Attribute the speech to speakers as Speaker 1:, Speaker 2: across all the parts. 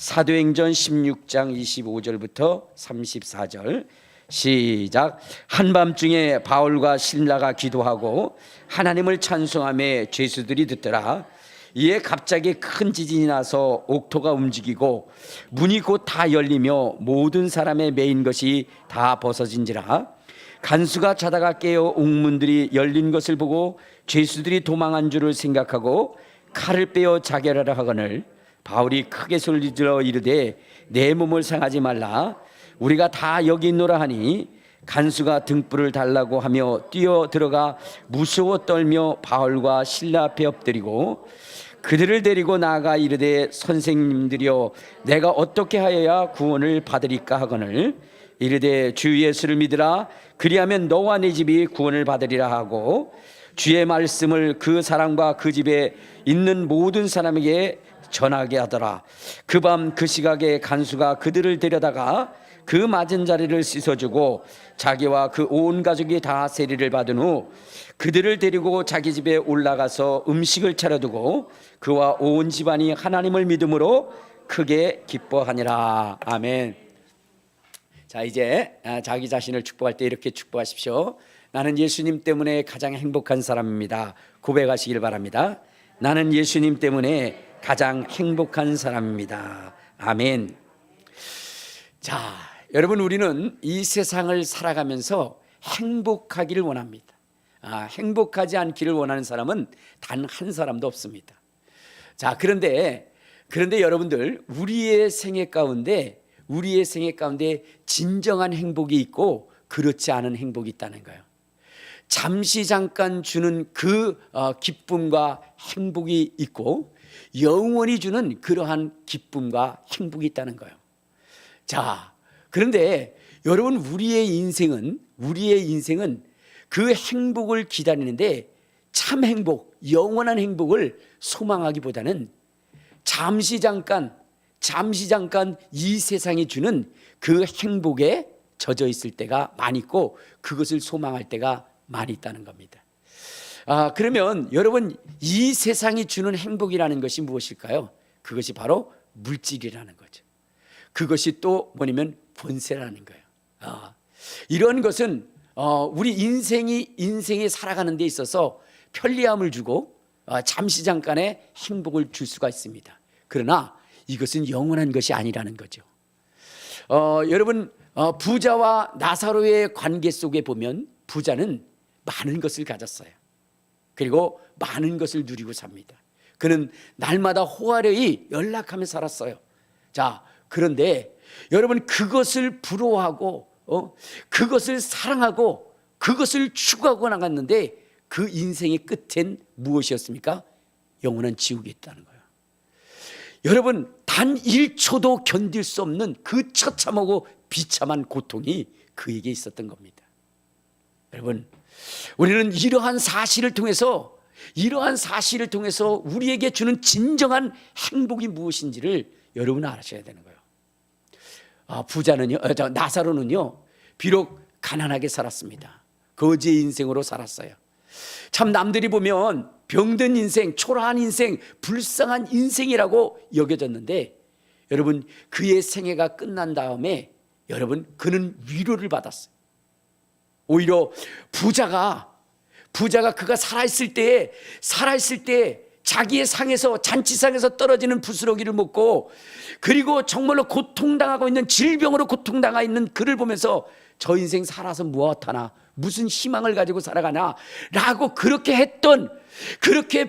Speaker 1: 사도행전 16장 25절부터 34절 시작. 한밤중에 바울과 실라가 기도하고 하나님을 찬송하며 죄수들이 듣더라. 이에 갑자기 큰 지진이 나서 옥토가 움직이고 문이 곧 다 열리며 모든 사람의 매인 것이 다 벗어진지라. 간수가 자다가 깨어 옥문들이 열린 것을 보고 죄수들이 도망한 줄을 생각하고 칼을 빼어 자결하라 하거늘 바울이 크게 소리질러 이르되 내 몸을 상하지 말라. 우리가 다 여기 있노라 하니 간수가 등불을 달라고 하며 뛰어 들어가 무서워 떨며 바울과 실라 앞에 엎드리고 그들을 데리고 나아가 이르되 선생님들이여 내가 어떻게 하여야 구원을 받으리까 하거늘 이르되 주 예수를 믿으라. 그리하면 너와 네 집이 구원을 받으리라 하고 주의 말씀을 그 사람과 그 집에 있는 모든 사람에게 전하게 하더라. 그 밤 그 시각에 간수가 그들을 데려다가 그 맞은 자리를 씻어주고 자기와 그 온 가족이 다 세리를 받은 후 그들을 데리고 자기 집에 올라가서 음식을 차려두고 그와 온 집안이 하나님을 믿음으로 크게 기뻐하니라. 아멘. 자, 이제 자기 자신을 축복할 때 이렇게 축복하십시오. 나는 예수님 때문에 가장 행복한 사람입니다. 고백하시길 바랍니다. 나는 예수님 때문에 가장 행복한 사람입니다. 아멘. 자, 여러분, 우리는 이 세상을 살아가면서 행복하기를 원합니다. 행복하지 않기를 원하는 사람은 단 한 사람도 없습니다. 자, 그런데 여러분들, 우리의 생애 가운데 진정한 행복이 있고 그렇지 않은 행복이 있다는 거예요. 잠시 잠깐 주는 그 기쁨과 행복이 있고 영원히 주는 그러한 기쁨과 행복이 있다는 거예요. 자, 그런데 여러분, 우리의 인생은 그 행복을 기다리는데 참 행복, 영원한 행복을 소망하기보다는 잠시 잠깐 이 세상이 주는 그 행복에 젖어 있을 때가 많이 있고 그것을 소망할 때가 많이 있다는 겁니다. 그러면 여러분, 이 세상이 주는 행복이라는 것이 무엇일까요? 그것이 바로 물질이라는 거죠. 그것이 또 뭐냐면 권세라는 거예요. 이런 것은 우리 인생이 살아가는 데 있어서 편리함을 주고 잠시 잠깐의 행복을 줄 수가 있습니다. 그러나 이것은 영원한 것이 아니라는 거죠. 여러분, 부자와 나사로의 관계 속에 보면 부자는 많은 것을 가졌어요. 그리고 많은 것을 누리고 삽니다. 그는 날마다 호화려이 연락하며 살았어요. 자, 그런데 여러분, 그것을 부러워하고 그것을 사랑하고 그것을 추구하고 나갔는데 그 인생의 끝엔 무엇이었습니까? 영원한 지옥이 있다는 거예요. 여러분, 단 1초도 견딜 수 없는 그 처참하고 비참한 고통이 그에게 있었던 겁니다. 여러분, 우리는 이러한 사실을 통해서 우리에게 주는 진정한 행복이 무엇인지를 여러분 아셔야 되는 거예요. 나사로는요, 비록 가난하게 살았습니다. 거지의 인생으로 살았어요. 참 남들이 보면 병든 인생, 초라한 인생, 불쌍한 인생이라고 여겨졌는데 여러분, 그의 생애가 끝난 다음에 여러분, 그는 위로를 받았어요. 오히려 부자가 그가 살아있을 때 자기의 잔치상에서 떨어지는 부스러기를 먹고 그리고 정말로 고통당하고 있는 질병으로 고통당하고 있는 그를 보면서 저 인생 살아서 무엇하나, 무슨 희망을 가지고 살아가나 라고 그렇게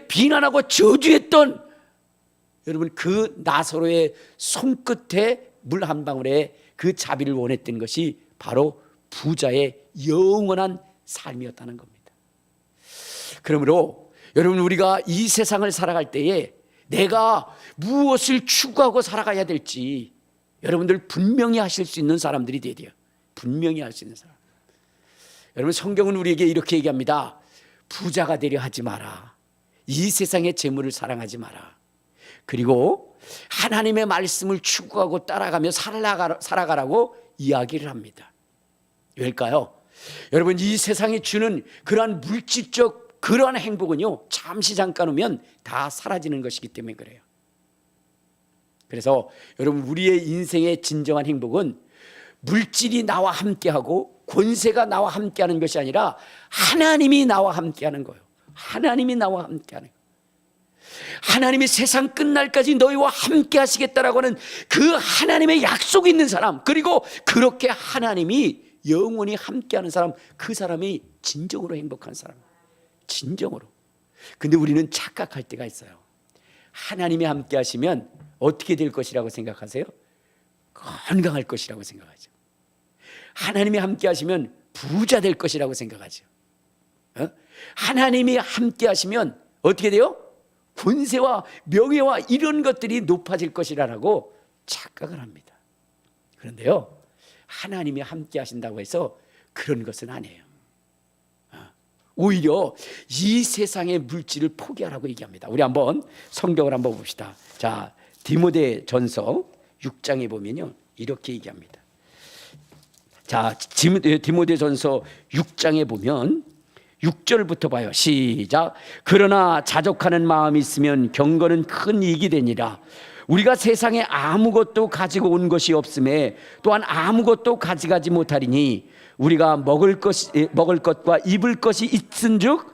Speaker 1: 비난하고 저주했던 여러분, 그 나사로의 손끝에 물 한 방울에 그 자비를 원했던 것이 바로 부자의 영원한 삶이었다는 겁니다. 그러므로 여러분, 우리가 이 세상을 살아갈 때에 내가 무엇을 추구하고 살아가야 될지 여러분들 분명히 하실 수 있는 사람들이 돼야 돼요. 분명히 할 수 있는 사람. 여러분, 성경은 우리에게 이렇게 얘기합니다. 부자가 되려 하지 마라. 이 세상의 재물을 사랑하지 마라. 그리고 하나님의 말씀을 추구하고 따라가며 살아가라고 이야기를 합니다. 왜일까요? 여러분, 이 세상이 주는 그러한 물질적 그러한 행복은요, 잠시 잠깐 오면 다 사라지는 것이기 때문에 그래요. 그래서 여러분, 우리의 인생의 진정한 행복은 물질이 나와 함께하고 권세가 나와 함께하는 것이 아니라 하나님이 나와 함께하는 거예요. 하나님이 나와 함께하는 거예요. 하나님이 세상 끝날까지 너희와 함께 하시겠다라고 하는 그 하나님의 약속이 있는 사람, 그리고 그렇게 하나님이 영원히 함께하는 사람, 그 사람이 진정으로 행복한 사람. 진정으로. 근데 우리는 착각할 때가 있어요. 하나님이 함께 하시면 어떻게 될 것이라고 생각하세요? 건강할 것이라고 생각하죠. 하나님이 함께 하시면 부자 될 것이라고 생각하죠. 하나님이 함께 하시면 어떻게 돼요? 권세와 명예와 이런 것들이 높아질 것이라고 착각을 합니다. 그런데요, 하나님이 함께 하신다고 해서 그런 것은 아니에요. 오히려 이 세상의 물질을 포기하라고 얘기합니다. 우리 한번 성경을 한번 봅시다. 자, 디모데전서 6장에 보면요, 이렇게 얘기합니다. 자, 디모데전서 6장에 보면 6절부터 봐요. 시작. 그러나 자족하는 마음이 있으면 경건은 큰 이익이 되니라. 우리가 세상에 아무것도 가지고 온 것이 없음에 또한 아무것도 가져가지 못하리니 우리가 먹을 것과 입을 것이 있은즉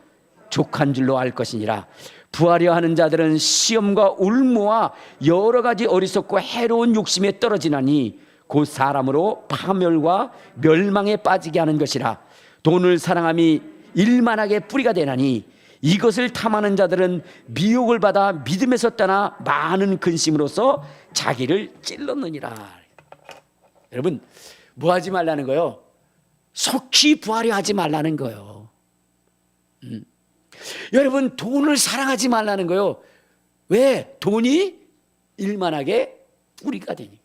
Speaker 1: 족한 줄로 알 것이니라. 부하려 하는 자들은 시험과 울무와 여러 가지 어리석고 해로운 욕심에 떨어지나니 곧 사람으로 파멸과 멸망에 빠지게 하는 것이라. 돈을 사랑함이 일만하게 뿌리가 되나니 이것을 탐하는 자들은 미혹을 받아 믿음에서 떠나 많은 근심으로써 자기를 찔렀느니라. 여러분, 뭐 하지 말라는 거예요? 속히 부하려 하지 말라는 거예요. 여러분, 돈을 사랑하지 말라는 거예요. 왜? 돈이 일만하게 뿌리가 되니.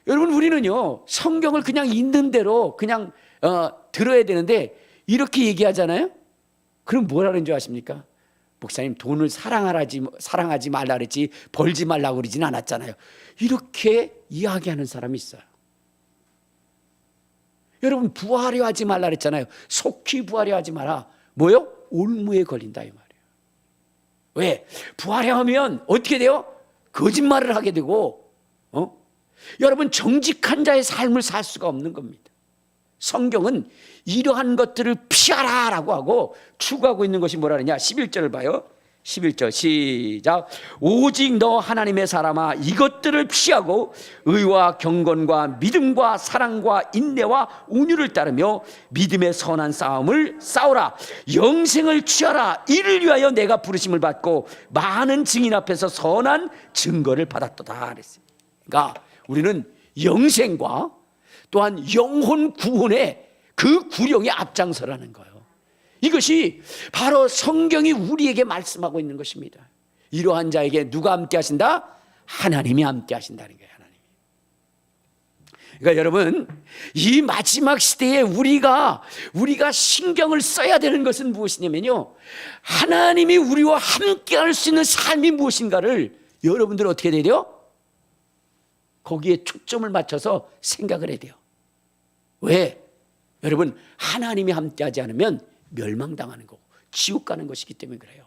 Speaker 1: 여러분, 우리는요, 성경을 그냥 있는 대로 그냥 들어야 되는데 이렇게 얘기하잖아요. 그럼 뭐라는 줄 아십니까? 목사님, 돈을 사랑하지 말라 그랬지 벌지 말라고 그러진 않았잖아요. 이렇게 이야기하는 사람이 있어요. 여러분, 부하려 하지 말라 그랬잖아요. 속히 부하려 하지 마라. 뭐요? 올무에 걸린다 이 말이에요. 왜? 부하려 하면 어떻게 돼요? 거짓말을 하게 되고 여러분, 정직한 자의 삶을 살 수가 없는 겁니다. 성경은 이러한 것들을 피하라라고 하고 추구하고 있는 것이 뭐라 그러냐? 11절을 봐요. 11절 시작. 오직 너 하나님의 사람아, 이것들을 피하고 의와 경건과 믿음과 사랑과 인내와 온유를 따르며 믿음의 선한 싸움을 싸우라. 영생을 취하라. 이를 위하여 내가 부르심을 받고 많은 증인 앞에서 선한 증거를 받았도다 그랬어요. 그러니까 우리는 영생과 또한 영혼 구원의 그 구령에 앞장서라는 거예요. 이것이 바로 성경이 우리에게 말씀하고 있는 것입니다. 이러한 자에게 누가 함께 하신다? 하나님이 함께 하신다는 거예요. 하나님이. 그러니까 여러분, 이 마지막 시대에 우리가 신경을 써야 되는 것은 무엇이냐면요, 하나님이 우리와 함께 할 수 있는 삶이 무엇인가를 여러분들 어떻게 해야 돼요? 거기에 초점을 맞춰서 생각을 해야 돼요. 왜? 여러분, 하나님이 함께하지 않으면 멸망당하는 거고 지옥 가는 것이기 때문에 그래요.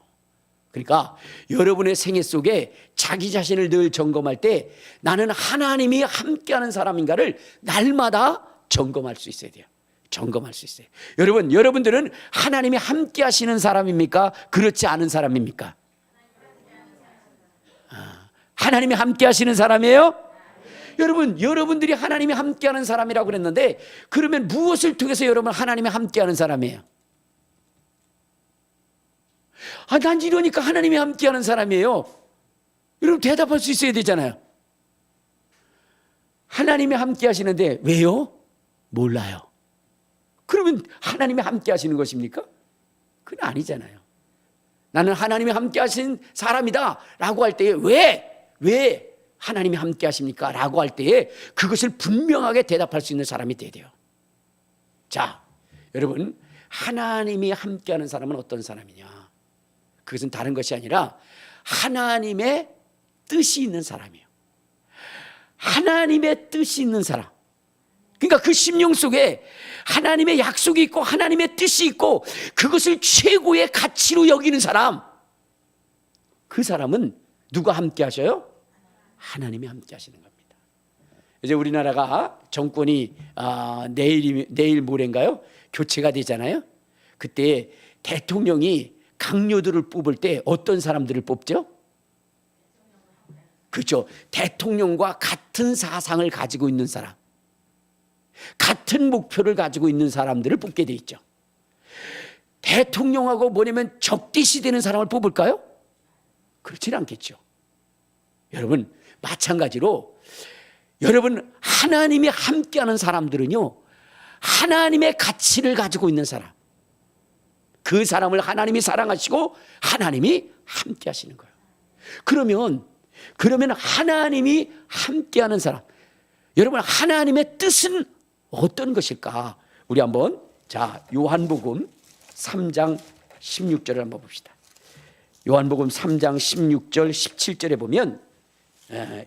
Speaker 1: 그러니까 여러분의 생애 속에 자기 자신을 늘 점검할 때 나는 하나님이 함께하는 사람인가를 날마다 점검할 수 있어야 돼요. 점검할 수 있어요. 여러분들은 하나님이 함께하시는 사람입니까? 그렇지 않은 사람입니까? 하나님이 함께하시는 사람이에요? 여러분들이 하나님이 함께하는 사람이라고 그랬는데, 그러면 무엇을 통해서 여러분 하나님이 함께하는 사람이에요? 난 이러니까 하나님이 함께하는 사람이에요. 여러분 대답할 수 있어야 되잖아요. 하나님이 함께하시는데 왜요? 몰라요. 그러면 하나님이 함께하시는 것입니까? 그건 아니잖아요. 나는 하나님이 함께하신 사람이다 라고 할 때에 왜 하나님이 함께 하십니까? 라고 할 때에 그것을 분명하게 대답할 수 있는 사람이 돼야 돼요. 자, 여러분, 하나님이 함께하는 사람은 어떤 사람이냐? 그것은 다른 것이 아니라 하나님의 뜻이 있는 사람이에요. 하나님의 뜻이 있는 사람. 그러니까 그 심령 속에 하나님의 약속이 있고 하나님의 뜻이 있고 그것을 최고의 가치로 여기는 사람. 그 사람은 누가 함께 하셔요? 하나님이 함께 하시는 겁니다. 이제 우리나라가 정권이 내일 모레인가요? 교체가 되잖아요. 그때 대통령이 강요들을 뽑을 때 어떤 사람들을 뽑죠? 그렇죠. 대통령과 같은 사상을 가지고 있는 사람, 같은 목표를 가지고 있는 사람들을 뽑게 돼 있죠. 대통령하고 뭐냐면 적대시 되는 사람을 뽑을까요? 그렇지는 않겠죠. 여러분, 마찬가지로 여러분, 하나님이 함께하는 사람들은요, 하나님의 가치를 가지고 있는 사람, 그 사람을 하나님이 사랑하시고 하나님이 함께 하시는 거예요. 그러면 하나님이 함께하는 사람, 여러분, 하나님의 뜻은 어떤 것일까? 우리 한번 요한복음 3장 16절을 한번 봅시다. 요한복음 3장 16절 17절에 보면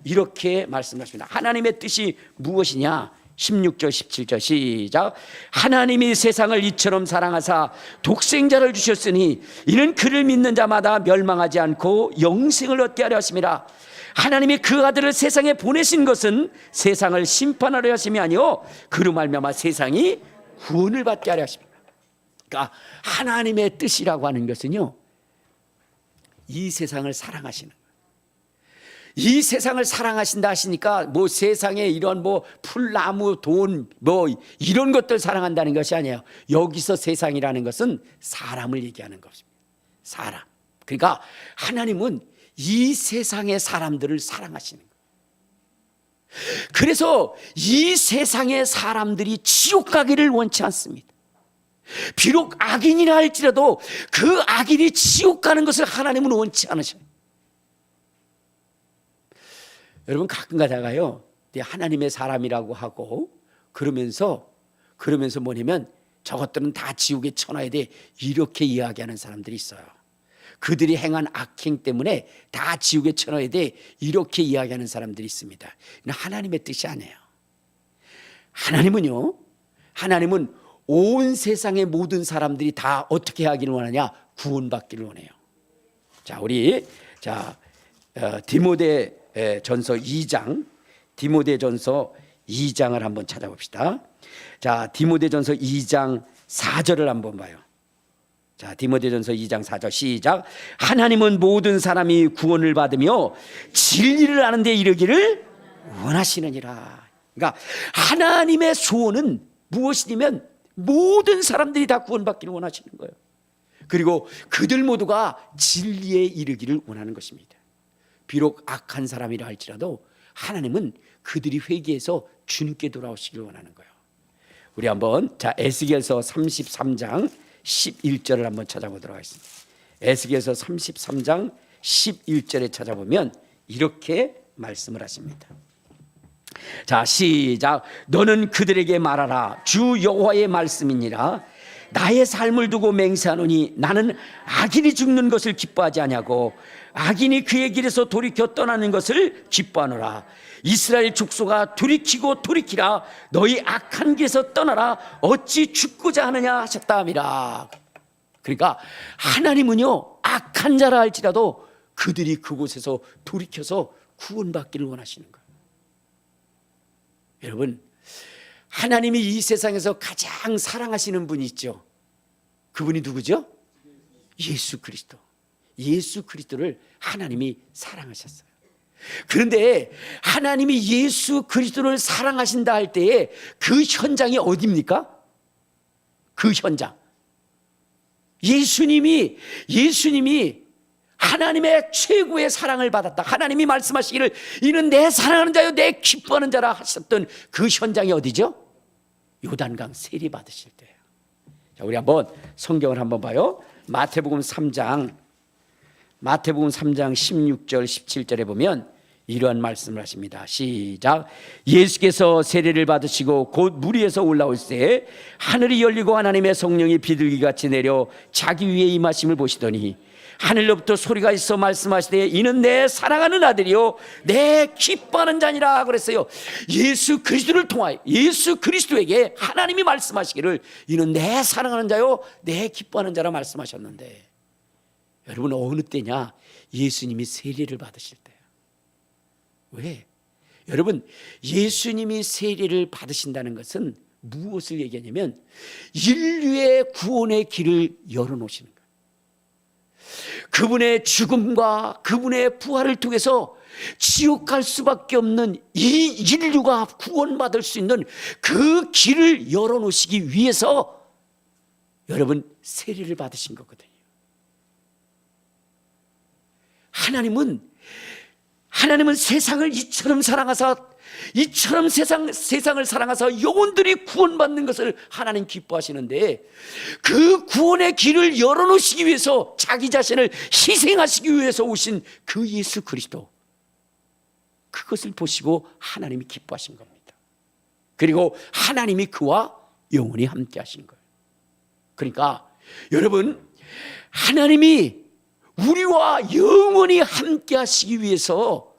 Speaker 1: 이렇게 말씀하십니다. 하나님의 뜻이 무엇이냐? 16절 17절 시작. 하나님이 세상을 이처럼 사랑하사 독생자를 주셨으니 이는 그를 믿는 자마다 멸망하지 않고 영생을 얻게 하려 하심이라. 하나님이 그 아들을 세상에 보내신 것은 세상을 심판하려 하심이 아니요 그로 말미암아 세상이 구원을 받게 하려 하십니다. 그러니까 하나님의 뜻이라고 하는 것은요, 이 세상을 사랑하시는 거예요. 이 세상을 사랑하신다 하시니까 뭐 세상에 이런 뭐 풀나무, 돈, 뭐 이런 것들 사랑한다는 것이 아니에요. 여기서 세상이라는 것은 사람을 얘기하는 것입니다. 사람. 그러니까 하나님은 이 세상의 사람들을 사랑하시는 거예요. 그래서 이 세상의 사람들이 지옥 가기를 원치 않습니다. 비록 악인이라 할지라도 그 악인이 지옥 가는 것을 하나님은 원치 않으셔요. 여러분, 가끔 가다가요, 하나님의 사람이라고 하고 그러면서 뭐냐면 저것들은 다 지옥에 쳐놔야 돼, 이렇게 이야기하는 사람들이 있어요. 그들이 행한 악행 때문에 다 지옥에 쳐넣어야 돼, 이렇게 이야기하는 사람들이 있습니다. 이건 하나님의 뜻이 아니에요. 하나님은 온 세상의 모든 사람들이 다 어떻게 하기를 원하냐? 구원받기를 원해요. 자, 우리 디모데전서 2장을 한번 찾아봅시다. 자, 디모데전서 2장 4절을 한번 봐요. 자, 디모데전서 2장 4절 시작. 하나님은 모든 사람이 구원을 받으며 진리를 아는 데 이르기를 원하시느니라. 그러니까 하나님의 소원은 무엇이냐면 모든 사람들이 다 구원받기를 원하시는 거예요. 그리고 그들 모두가 진리에 이르기를 원하는 것입니다. 비록 악한 사람이라 할지라도 하나님은 그들이 회개해서 주님께 돌아오시길 원하는 거예요. 우리 한번 에스겔서 33장 11절을 한번 찾아보도록 하겠습니다. 에스겔서 33장 11절에 찾아보면 이렇게 말씀을 하십니다. 자, 시작. 너는 그들에게 말하라. 주 여호와의 말씀이니라. 나의 삶을 두고 맹세하노니 나는 악인이 죽는 것을 기뻐하지 아니하고 악인이 그의 길에서 돌이켜 떠나는 것을 기뻐하노라. 이스라엘 족속아 돌이키고 돌이키라. 너희 악한 길에서 떠나라. 어찌 죽고자 하느냐 하셨다 함이라. 그러니까 하나님은요, 악한 자라 할지라도 그들이 그곳에서 돌이켜서 구원받기를 원하시는 거예요. 여러분, 하나님이 이 세상에서 가장 사랑하시는 분이 있죠. 그분이 누구죠? 예수 그리스도. 예수 그리스도를 하나님이 사랑하셨어요. 그런데 하나님이 예수 그리스도를 사랑하신다 할 때에 그 현장이 어디입니까? 그 현장, 예수님이 하나님의 최고의 사랑을 받았다. 하나님이 말씀하시기를 이는 내 사랑하는 자요 내 기뻐하는 자라 하셨던 그 현장이 어디죠? 요단강 세례 받으실 때예요. 자, 우리 한번 성경을 한번 봐요. 마태복음 3장 16절 17절에 보면 이러한 말씀을 하십니다. 시작. 예수께서 세례를 받으시고 곧 물 위에서 올라올 때 하늘이 열리고 하나님의 성령이 비둘기같이 내려 자기 위에 임하심을 보시더니 하늘로부터 소리가 있어 말씀하시되 이는 내 사랑하는 아들이요 내 기뻐하는 자니라 그랬어요. 예수 그리스도를 통하여 예수 그리스도에게 하나님이 말씀하시기를 이는 내 사랑하는 자요 내 기뻐하는 자라 왜? 여러분, 예수님이 세례를 받으신다는 것은 무엇을 얘기하냐면 인류의 구원의 길을 열어놓으시는 거예요. 그분의 죽음과 그분의 부활을 통해서 지옥 갈 수밖에 없는 이 인류가 구원받을 수 있는 그 길을 열어놓으시기 위해서 여러분 세례를 받으신 거거든요. 하나님은 세상을 이처럼 세상을 사랑하사 영혼들이 구원받는 것을 하나님 기뻐하시는데 그 구원의 길을 열어놓으시기 위해서 자기 자신을 희생하시기 위해서 오신 그 예수 그리스도, 그것을 보시고 하나님이 기뻐하신 겁니다. 그리고 하나님이 그와 영원히 함께 하신 거예요. 그러니까 여러분, 하나님이 우리와 영원히 함께 하시기 위해서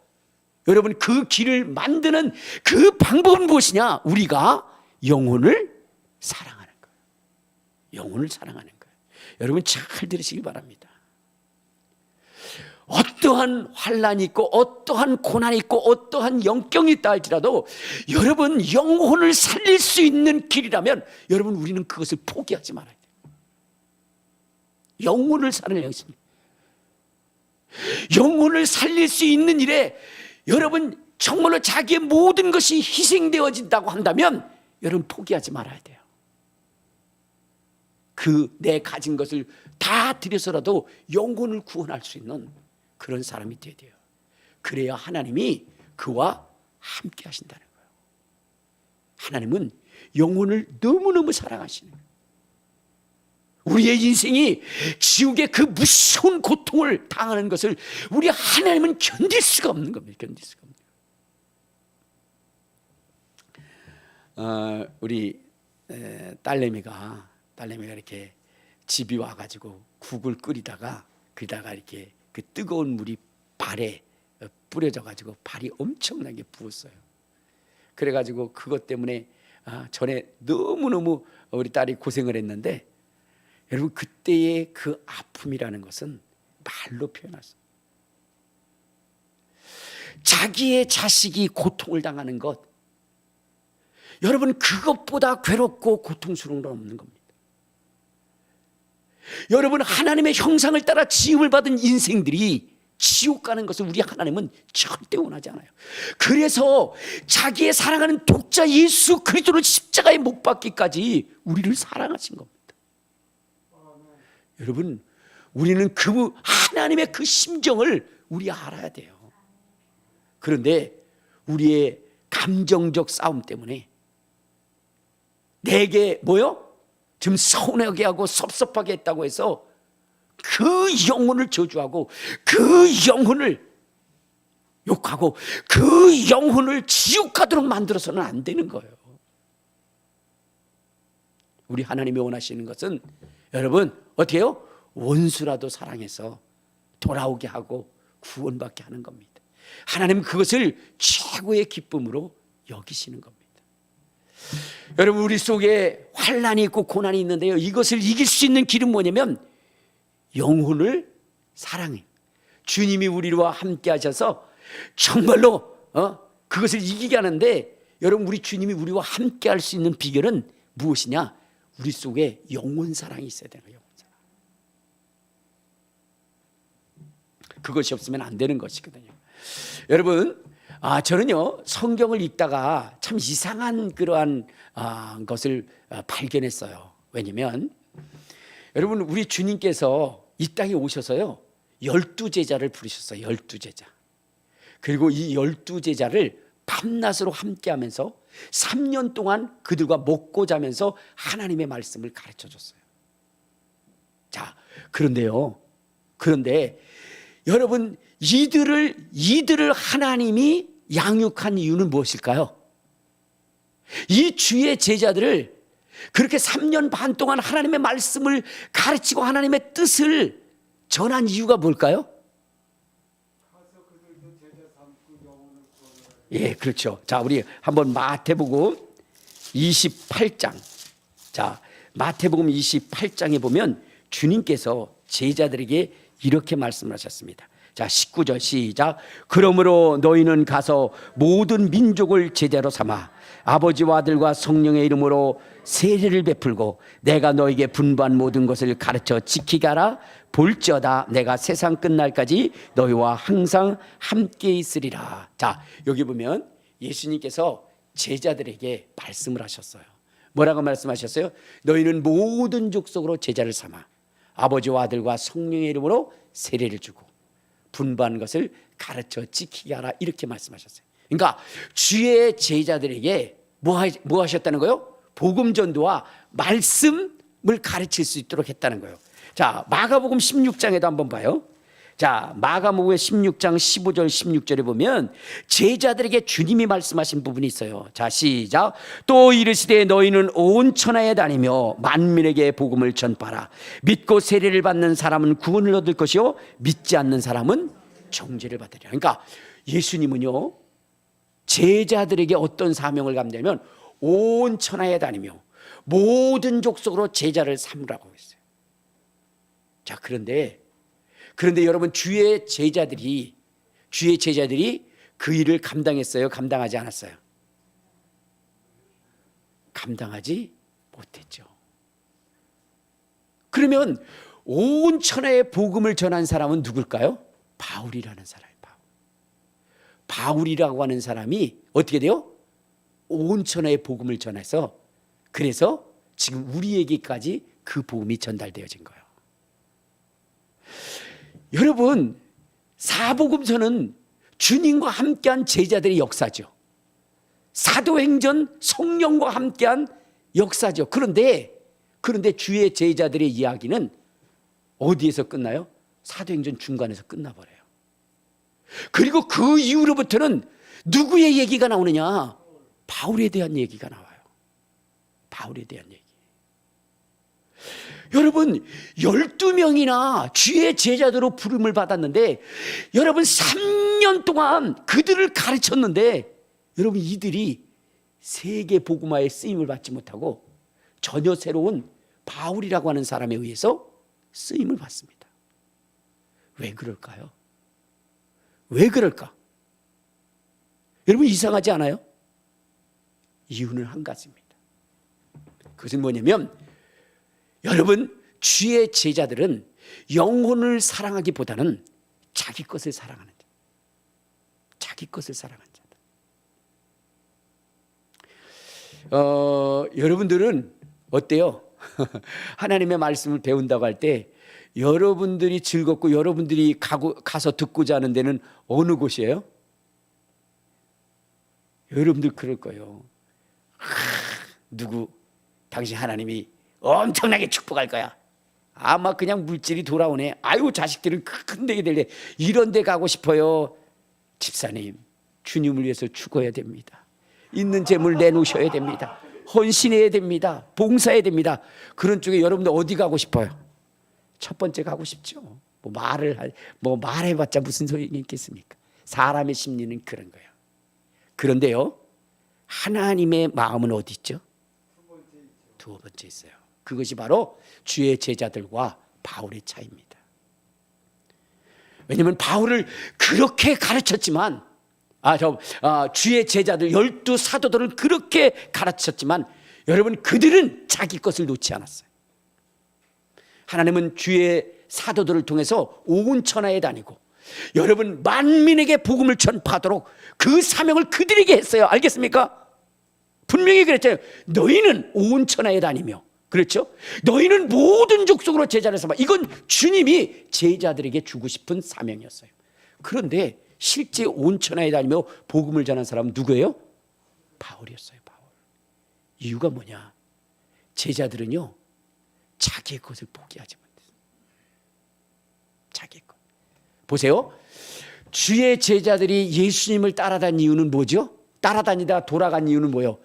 Speaker 1: 여러분 그 길을 만드는 그 방법은 무엇이냐? 우리가 영혼을 사랑하는 거예요. 영혼을 사랑하는 거예요. 여러분 잘 들으시기 바랍니다. 어떠한 환난이 있고 어떠한 고난이 있고 어떠한 영경이 있다 할지라도 여러분 영혼을 살릴 수 있는 길이라면 여러분 우리는 그것을 포기하지 말아야 돼요. 영혼을 살리는 것입니다. 영혼을 살릴 수 있는 일에 여러분 정말로 자기의 모든 것이 희생되어진다고 한다면 여러분 포기하지 말아야 돼요. 내 가진 것을 다 들여서라도 영혼을 구원할 수 있는 그런 사람이 되어야 돼요. 그래야 하나님이 그와 함께 하신다는 거예요. 하나님은 영혼을 너무너무 사랑하시는 거예요. 우리의 인생이 지옥의 그 무서운 고통을 당하는 것을 우리 하나님은 견딜 수가 없는 겁니다. 견딜 수가 없는 거예요. 우리 딸내미가 이렇게 집이 와가지고 국을 끓이다가 이렇게 그 뜨거운 물이 발에 뿌려져가지고 발이 엄청나게 부었어요. 그래가지고 그것 때문에 전에 너무너무 우리 딸이 고생을 했는데 여러분 그때의 그 아픔이라는 것은 말로 표현할 수 없어요. 자기의 자식이 고통을 당하는 것, 여러분 그것보다 괴롭고 고통스러운 건 없는 겁니다. 여러분 하나님의 형상을 따라 지음을 받은 인생들이 지옥 가는 것을 우리 하나님은 절대 원하지 않아요. 그래서 자기의 사랑하는 독자 예수 그리스도를 십자가에 못 박기까지 우리를 사랑하신 겁니다. 여러분 우리는 그 하나님의 그 심정을 우리 알아야 돼요. 그런데 우리의 감정적 싸움 때문에 내게 좀 서운하게 하고 섭섭하게 했다고 해서 그 영혼을 저주하고 그 영혼을 욕하고 그 영혼을 지옥 가도록 만들어서는 안 되는 거예요. 우리 하나님이 원하시는 것은 여러분 어떻게 해요? 원수라도 사랑해서 돌아오게 하고 구원받게 하는 겁니다. 하나님은 그것을 최고의 기쁨으로 여기시는 겁니다. 여러분 우리 속에 환난이 있고 고난이 있는데요, 이것을 이길 수 있는 길은 뭐냐면 영혼을 사랑해. 주님이 우리와 함께 하셔서 정말로 그것을 이기게 하는데, 여러분 우리 주님이 우리와 함께 할 수 있는 비결은 무엇이냐? 우리 속에 영혼 사랑이 있어야 되는 거예요. 영혼 사랑. 그것이 없으면 안 되는 것이거든요. 여러분 저는요 성경을 읽다가 참 이상한 그러한 것을 발견했어요. 왜냐면 여러분 우리 주님께서 이 땅에 오셔서요 12제자를 부르셨어요. 12제자. 그리고 이 12제자를 밤낮으로 함께하면서 3년 동안 그들과 먹고 자면서 하나님의 말씀을 가르쳐 줬어요. 자, 그런데 여러분 이들을 하나님이 양육한 이유는 무엇일까요? 이 주의 제자들을 그렇게 3년 반 동안 하나님의 말씀을 가르치고 하나님의 뜻을 전한 이유가 뭘까요? 예, 그렇죠. 자, 우리 한번 마태복음 28장. 자, 마태복음 28장에 보면 주님께서 제자들에게 이렇게 말씀하셨습니다. 자, 19절 시작. 그러므로 너희는 가서 모든 민족을 제자로 삼아 아버지와 아들과 성령의 이름으로 세례를 베풀고 내가 너에게 분부한 모든 것을 가르쳐 지키게 하라. 볼지어다 내가 세상 끝날까지 너희와 항상 함께 있으리라. 자, 여기 보면 예수님께서 제자들에게 말씀을 하셨어요. 뭐라고 말씀하셨어요? 너희는 모든 족속으로 제자를 삼아 아버지와 아들과 성령의 이름으로 세례를 주고 분부한 것을 가르쳐 지키게 하라. 이렇게 말씀하셨어요. 그러니까 주의 제자들에게 뭐 하셨다는 거예요? 복음 전도와 말씀을 가르칠 수 있도록 했다는 거예요. 자, 마가복음 16장에도 한번 봐요. 자, 마가복음 16장 15절 16절에 보면 제자들에게 주님이 말씀하신 부분이 있어요. 자, 시작. 또 이르시되 너희는 온 천하에 다니며 만민에게 복음을 전파하라. 믿고 세례를 받는 사람은 구원을 얻을 것이요 믿지 않는 사람은 정죄를 받으리라. 그러니까 예수님은요 제자들에게 어떤 사명을 감냐면 온 천하에 다니며 모든 족속으로 제자를 삼으라고 했어요. 자, 그런데 여러분 주의 제자들이 그 일을 감당했어요? 감당하지 않았어요? 감당하지 못했죠. 그러면 온 천하에 복음을 전한 사람은 누굴까요? 바울이라는 사람이에요. 바울이라고 하는 사람이 어떻게 돼요? 온 천하에 복음을 전해서 그래서 지금 우리에게까지 그 복음이 전달되어진 거예요. 여러분, 사복음서는 주님과 함께한 제자들의 역사죠. 사도행전 성령과 함께한 역사죠. 그런데 주의 제자들의 이야기는 어디에서 끝나요? 사도행전 중간에서 끝나버려요. 그리고 그 이후로부터는 누구의 얘기가 나오느냐? 바울에 대한 얘기가 나와요. 바울에 대한 얘기. 여러분 12명이나 주의 제자들로 부름을 받았는데 여러분 3년 동안 그들을 가르쳤는데 여러분 이들이 세계 복음화의 쓰임을 받지 못하고 전혀 새로운 바울이라고 하는 사람에 의해서 쓰임을 받습니다. 왜 그럴까요? 왜 그럴까? 여러분 이상하지 않아요? 이유는 한 가지입니다. 그것은 뭐냐면 여러분 주의 제자들은 영혼을 사랑하기보다는 자기 것을 사랑하는 자. 자기 것을 사랑하는 자다. 여러분들은 어때요? 하나님의 말씀을 배운다고 할 때 여러분들이 즐겁고 여러분들이 가서 듣고자 하는 데는 어느 곳이에요? 여러분들 그럴 거예요. 누구 당신 하나님이 엄청나게 축복할 거야. 아마 그냥 물질이 돌아오네. 아유 자식들은 큰 데게 될래. 이런 데 가고 싶어요. 집사님 주님을 위해서 죽어야 됩니다. 있는 재물 내놓으셔야 됩니다. 헌신해야 됩니다. 봉사해야 됩니다. 그런 쪽에 여러분들 어디 가고 싶어요? 첫 번째 가고 싶죠. 말해봤자 무슨 소용이 있겠습니까? 사람의 심리는 그런 거예요. 그런데요 하나님의 마음은 어디 있죠? 두 번째 있어요. 그것이 바로 주의 제자들과 바울의 차이입니다. 왜냐하면 바울을 그렇게 가르쳤지만 주의 제자들 12 사도들을 그렇게 가르쳤지만 여러분 그들은 자기 것을 놓지 않았어요. 하나님은 주의 사도들을 통해서 온 천하에 다니고 여러분 만민에게 복음을 전파하도록 그 사명을 그들에게 했어요. 알겠습니까? 분명히 그랬잖아요. 너희는 온 천하에 다니며 그렇죠? 너희는 모든 족속으로 제자를 삼아. 이건 주님이 제자들에게 주고 싶은 사명이었어요. 그런데 실제 온 천하에 다니며 복음을 전한 사람은 누구예요? 바울이었어요. 바울. 이유가 뭐냐? 제자들은요 자기의 것을 포기하지 못했어요. 자기의 것. 보세요. 주의 제자들이 예수님을 따라다닌 이유는 뭐죠? 따라다니다 돌아간 이유는 뭐예요?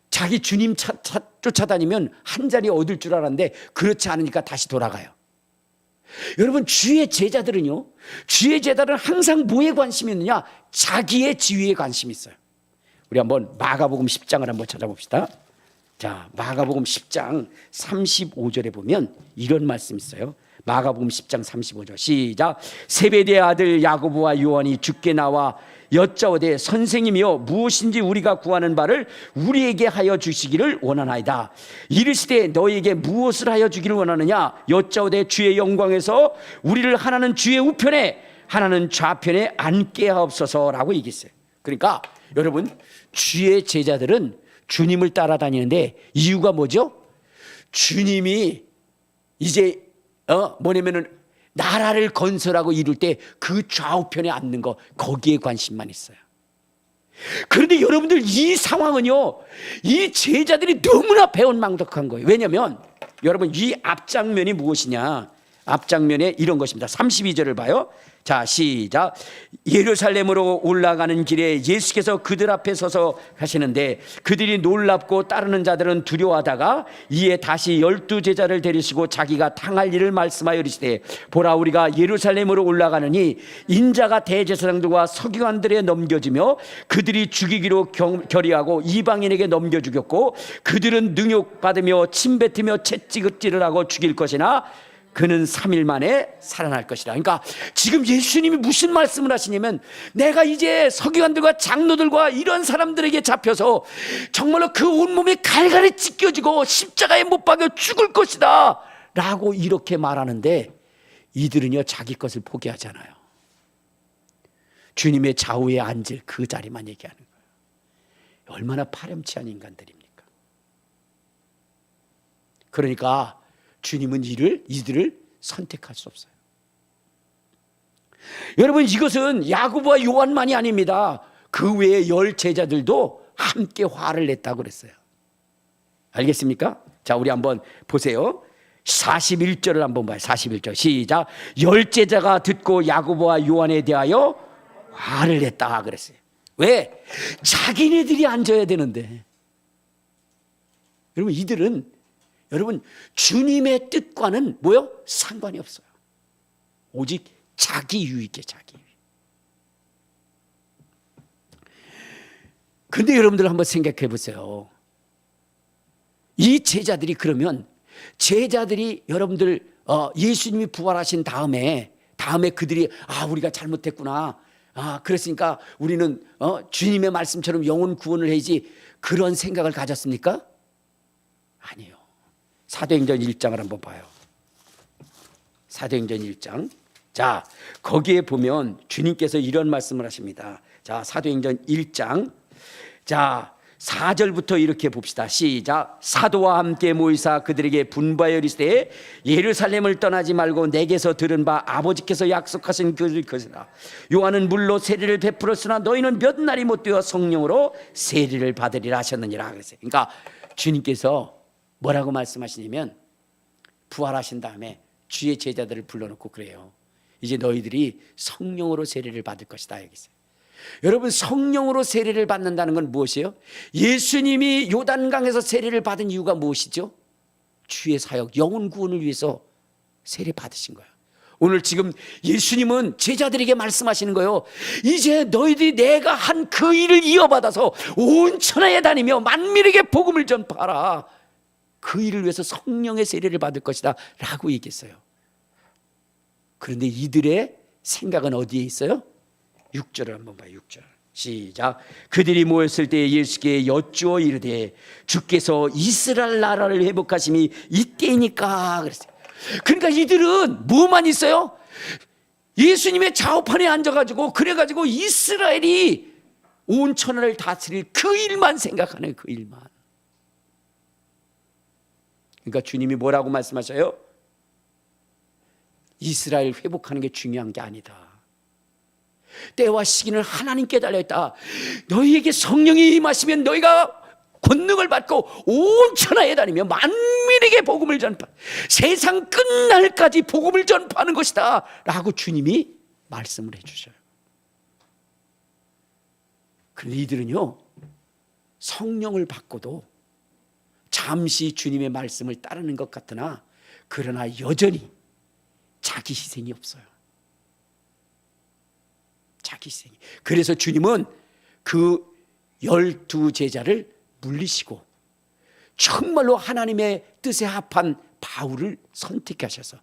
Speaker 1: 자기 주님 쫓아다니면 한 자리 얻을 줄 알았는데 그렇지 않으니까 다시 돌아가요. 여러분 주의 제자들은요, 주의 제자들은 항상 뭐에 관심이 있느냐? 자기의 지위에 관심이 있어요. 우리 한번 마가복음 10장을 한번 찾아봅시다. 자, 마가복음 10장 35절에 보면 이런 말씀이 있어요. 마가복음 10장 35절 시작. 세베대의 아들 야고보와 요한이 주께 나와 여짜오되 선생님이여 무엇인지 우리가 구하는 바를 우리에게 하여 주시기를 원하나이다. 이르시되 너희에게 무엇을 하여 주기를 원하느냐. 여짜오되 주의 영광에서 우리를 하나는 주의 우편에 하나는 좌편에 앉게 하옵소서라고 얘기했어요. 그러니까 여러분, 주의 제자들은 주님을 따라다니는데 이유가 뭐죠? 주님이 이제 뭐냐면은 나라를 건설하고 이룰 때 그 좌우편에 앉는 거, 거기에 관심만 있어요. 그런데 여러분들, 이 상황은요, 이 제자들이 너무나 배은망덕한 거예요. 왜냐하면 여러분, 이 앞장면이 무엇이냐? 앞장면에 이런 것입니다. 32절을 봐요. 자, 시작. 예루살렘으로 올라가는 길에 예수께서 그들 앞에 서서 가시는데 그들이 놀랍고 따르는 자들은 두려워하다가 이에 다시 12제자를 데리시고 자기가 당할 일을 말씀하여 이르시되 보라, 우리가 예루살렘으로 올라가느니 인자가 대제사장들과 서기관들에 넘겨지며 그들이 죽이기로 결의하고 이방인에게 넘겨 죽였고 그들은 능욕받으며 침뱉으며 채찍질을 하고 죽일 것이나 그는 3일 만에 살아날 것이라. 그러니까 지금 예수님이 무슨 말씀을 하시냐면, 내가 이제 서기관들과 장로들과 이런 사람들에게 잡혀서 정말로 그 온몸이 갈갈이 찢겨지고 십자가에 못 박여 죽을 것이다 라고 이렇게 말하는데, 이들은요 자기 것을 포기하잖아요. 주님의 좌우에 앉을 그 자리만 얘기하는 거예요. 얼마나 파렴치한 인간들입니까? 그러니까 주님은 이들을 선택할 수 없어요. 여러분, 이것은 야고보와 요한만이 아닙니다. 그 외에 10 제자들도 함께 화를 냈다고 그랬어요. 알겠습니까? 자, 우리 한번 보세요. 41절을 한번 봐요. 41절 시작. 10 제자가 듣고 야고보와 요한에 대하여 화를 냈다 그랬어요. 왜? 자기네들이 앉아야 되는데. 여러분, 이들은 주님의 뜻과는 뭐요? 상관이 없어요. 오직 자기 유익에 자기 유익. 근데 여러분들 한번 생각해 보세요. 이 제자들이 그러면 제자들이 여러분들 예수님이 부활하신 다음에 그들이 우리가 잘못했구나. 그랬으니까 우리는 주님의 말씀처럼 영혼 구원을 해야지, 그런 생각을 가졌습니까? 아니에요. 사도행전 1장을 한번 봐요. 사도행전 1장. 자, 거기에 보면 주님께서 이런 말씀을 하십니다. 자, 사도행전 1장. 자, 4절부터 이렇게 봅시다. 시작. 사도와 함께 모이사 그들에게 분부하여 이르시되 예루살렘을 떠나지 말고 내게서 들은 바 아버지께서 약속하신 것이라. 요한은 물로 세례를 베풀었으나 너희는 몇 날이 못 되어 성령으로 세례를 받으리라 하셨느니라 그랬어요. 그러니까 주님께서 뭐라고 말씀하시냐면, 부활하신 다음에 주의 제자들을 불러놓고 그래요. 이제 너희들이 성령으로 세례를 받을 것이다 여기서요. 여러분, 성령으로 세례를 받는다는 건 무엇이에요? 예수님이 요단강에서 세례를 받은 이유가 무엇이죠? 주의 사역, 영혼 구원을 위해서 세례 받으신 거예요. 오늘 지금 예수님은 제자들에게 말씀하시는 거예요. 이제 너희들이 내가 한 그 일을 이어받아서 온 천하에 다니며 만민에게 복음을 전파하라. 그 일을 위해서 성령의 세례를 받을 것이다 라고 얘기했어요. 그런데 이들의 생각은 어디에 있어요? 6절을 한번 봐요. 6절 시작. 그들이 모였을 때 예수께 여쭈어 이르되 주께서 이스라엘 나라를 회복하심이 이때이니까 그랬어요. 그러니까 이들은 뭐만 있어요? 예수님의 좌우편에 앉아가지고 그래가지고 이스라엘이 온 천하를 다스릴 그 일만 생각하는, 그 일만. 그러니까 주님이 뭐라고 말씀하셔요? 이스라엘 회복하는 게 중요한 게 아니다. 때와 시기는 하나님께 달려있다. 너희에게 성령이 임하시면 너희가 권능을 받고 온 천하에 다니며 만민에게 복음을 전파, 세상 끝날까지 복음을 전파하는 것이다 라고 주님이 말씀을 해주셔요. 그런데 이들은요, 성령을 받고도 잠시 주님의 말씀을 따르는 것 같으나 그러나 여전히 자기 희생이 없어요. 자기 희생이. 그래서 주님은 그 12 제자를 물리시고 정말로 하나님의 뜻에 합한 바울을 선택하셔서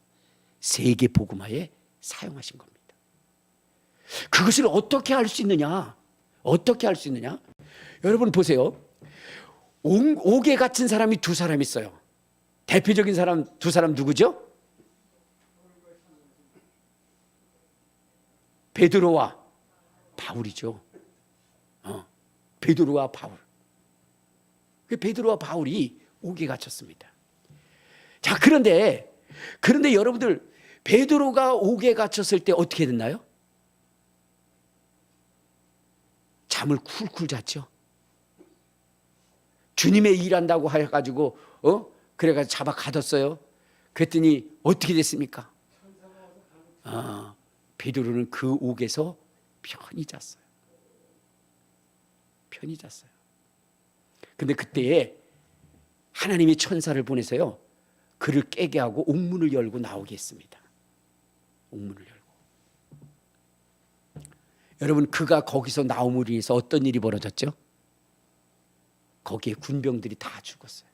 Speaker 1: 세계 복음화에 사용하신 겁니다. 그것을 어떻게 할 수 있느냐? 어떻게 할 수 있느냐? 여러분 보세요. 옥에 갇힌 사람이 두 사람 있어요. 대표적인 사람 두 사람 누구죠? 베드로와 바울이죠. 베드로와 바울. 베드로와 바울이 옥에 갇혔습니다. 자, 그런데 여러분들, 베드로가 옥에 갇혔을 때 어떻게 됐나요? 잠을 쿨쿨 잤죠. 주님의 일한다고 해가지고 그래가지고 잡아 가뒀어요. 그랬더니 어떻게 됐습니까? 베드로는 그 옥에서 편히 잤어요. 편히 잤어요. 근데 그때에 하나님이 천사를 보내서요, 그를 깨게 하고 옥문을 열고 나오게 했습니다. 옥문을 열고. 여러분, 그가 거기서 나옴으로 인해서 어떤 일이 벌어졌죠? 거기에 군병들이 다 죽었어요.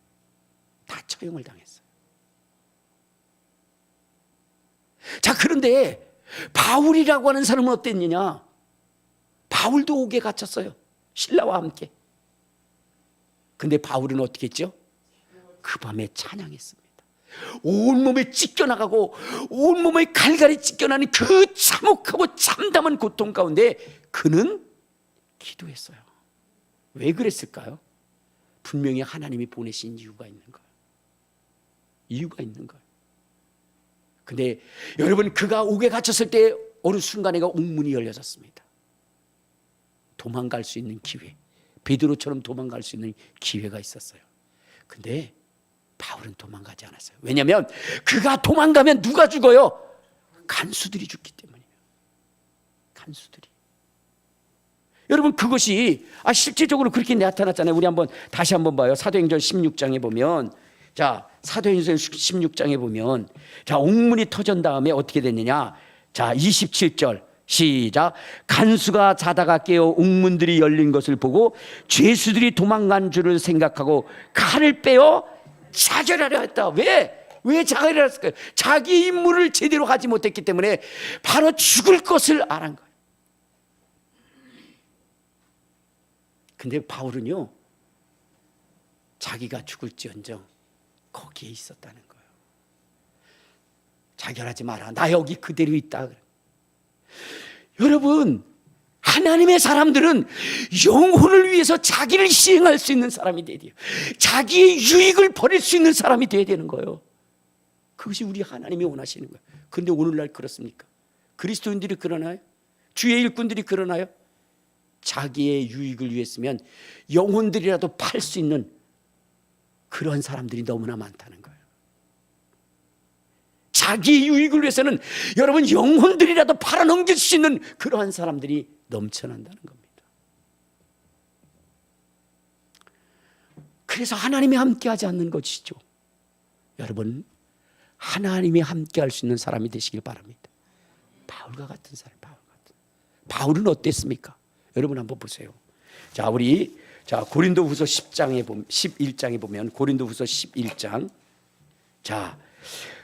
Speaker 1: 다 처형을 당했어요. 자, 그런데 바울이라고 하는 사람은 어땠느냐? 바울도 옥에 갇혔어요. 신라와 함께. 근데 바울은 어떻게 했죠? 그 밤에 찬양했습니다. 온몸에 찢겨나가고 온몸에 갈갈이 찢겨나는 그 참혹하고 참담한 고통 가운데 그는 기도했어요. 왜 그랬을까요? 분명히 하나님이 보내신 이유가 있는 거예요. 이유가 있는 거예요. 근데 여러분, 그가 옥에 갇혔을 때 어느 순간에가 옥문이 열려졌습니다. 도망갈 수 있는 기회, 베드로처럼 도망갈 수 있는 기회가 있었어요. 근데 바울은 도망가지 않았어요. 왜냐하면 그가 도망가면 누가 죽어요? 간수들이 죽기 때문이에요. 간수들이. 여러분, 그것이 실제적으로 그렇게 나타났잖아요. 우리 다시 한번 봐요. 사도행전 16장에 보면, 자, 사도행전 16장에 보면, 자, 옥문이 터진 다음에 어떻게 됐느냐? 자, 27절 시작. 간수가 자다가 깨어 옥문들이 열린 것을 보고 죄수들이 도망간 줄을 생각하고 칼을 빼어 자결하려 했다. 왜 자결하려 했을까요? 자기 임무를 제대로 하지 못했기 때문에 바로 죽을 것을 알은 거예요. 근데 바울은요, 자기가 죽을지언정 거기에 있었다는 거예요. 자결하지 마라. 나 여기 그대로 있다. 여러분, 하나님의 사람들은 영혼을 위해서 자기를 시행할 수 있는 사람이 돼야 돼요. 자기의 유익을 버릴 수 있는 사람이 돼야 되는 거예요. 그것이 우리 하나님이 원하시는 거예요. 그런데 오늘날 그렇습니까? 그리스도인들이 그러나요? 주의 일꾼들이 그러나요? 자기의 유익을 위해서면 영혼들이라도 팔 수 있는 그런 사람들이 너무나 많다는 거예요. 자기 유익을 위해서는 여러분 영혼들이라도 팔아넘길 수 있는 그러한 사람들이 넘쳐난다는 겁니다. 그래서 하나님이 함께하지 않는 것이죠. 여러분, 하나님이 함께할 수 있는 사람이 되시길 바랍니다. 바울과 같은 사람, 바울은 어땠습니까? 여러분 한번 보세요. 자, 우리 고린도후서 11장에 보면 고린도후서 11장, 자,